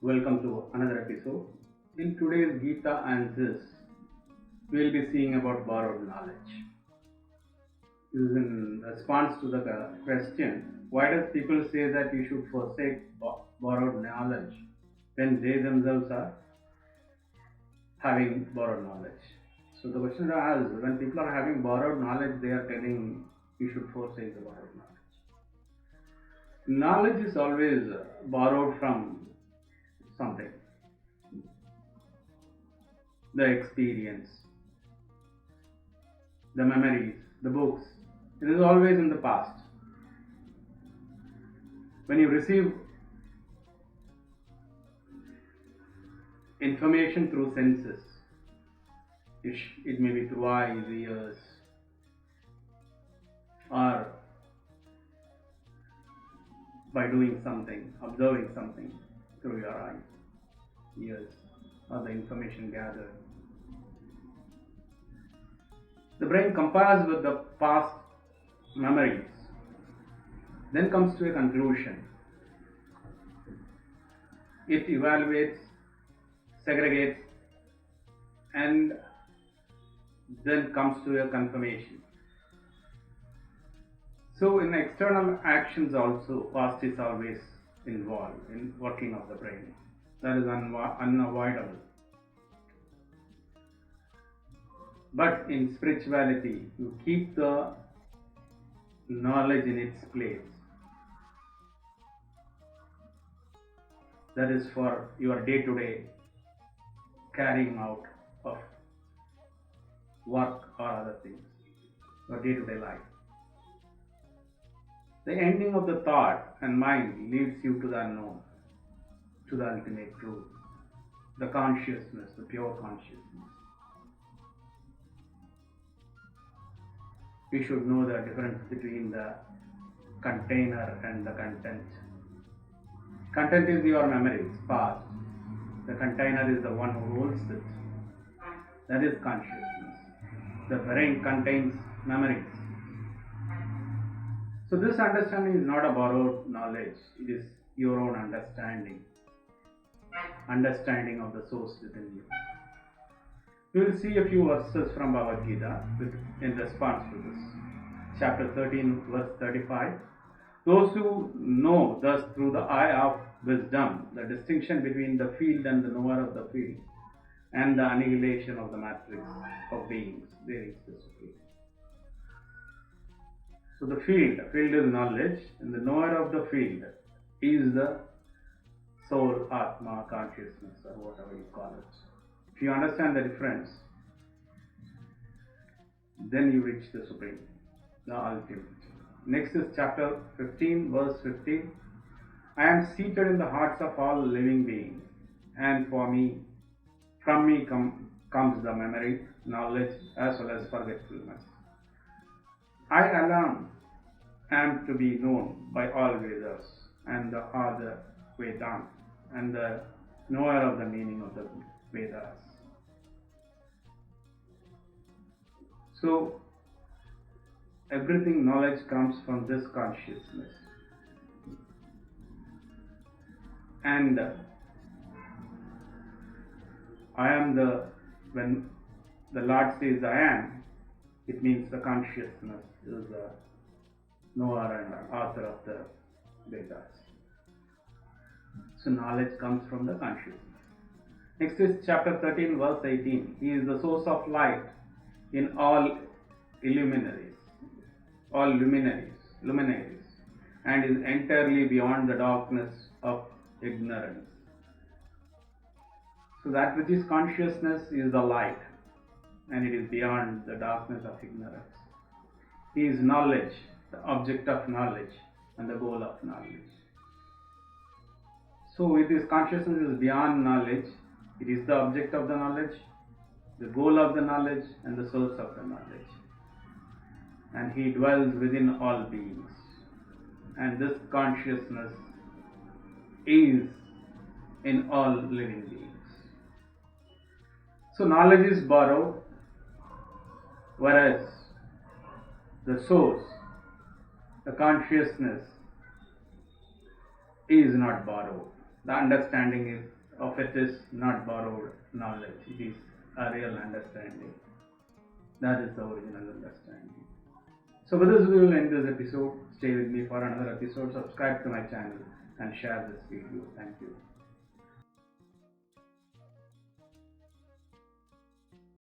Welcome to another episode. In today's Gita Answers, we will be seeing about borrowed knowledge. This is in response to the question, why does people say that you should forsake borrowed knowledge when they themselves are having borrowed knowledge? So the question is, when people are having borrowed knowledge, they are telling you should forsake the borrowed knowledge. Knowledge is always borrowed from something. The experience, the memories, the books. It is always in the past. When you receive information through senses, it may be through eyes, ears, or by doing something, observing something through your eyes, ears, or the information gathered. The brain compares with the past memories, then comes to a conclusion. It evaluates, segregates, and then comes to a confirmation. So in external actions also, past is always involved in working of the brain. That is unavoidable. But in spirituality, you keep the knowledge in its place. That is for your day-to-day carrying out of work or other things, your day-to-day life. The ending of the thought and mind leads you to the unknown, to the ultimate truth, the consciousness, the pure consciousness. We should know the difference between the container and the content. Content is your memories, past. The container is the one who holds it. That is consciousness. The brain contains memories. So this understanding is not a borrowed knowledge. It is your own understanding. Understanding of the source within you. We will see a few verses from Bhagavad Gita in response to this. Chapter 13, verse 35. Those who know thus through the eye of wisdom the distinction between the field and the knower of the field and the annihilation of the matrix of beings, they reach the supreme. So the field is knowledge, and the knower of the field is the soul, Atma, consciousness, or whatever you call it. If you understand the difference, then you reach the supreme, the ultimate. Next is chapter 15, verse 15. I am seated in the hearts of all living beings, and from me comes the memory, knowledge, as well as forgetfulness. I alone am to be known by all Vedas and the other Vedanta and the knower of the meaning of the Vedas. So, everything knowledge comes from this consciousness. And I am when the Lord says I am, it means the consciousness is the knower and author of the Vedas. So knowledge comes from the consciousness. Next is chapter 13, verse 18. He is the source of light in all luminaries, and is entirely beyond the darkness of ignorance. So that which is consciousness is the light, and it is beyond the darkness of ignorance. He is knowledge, the object of knowledge, and the goal of knowledge. So it is consciousness is beyond knowledge. It is the object of the knowledge, the goal of the knowledge, and the source of the knowledge. And he dwells within all beings. And this consciousness is in all living beings. So knowledge is borrowed, whereas the source, the consciousness, is not borrowed. The understanding of it is not borrowed knowledge, it is a real understanding. That is the original understanding. So with this we will end this episode. Stay with me for another episode. Subscribe to my channel and share this video. Thank you.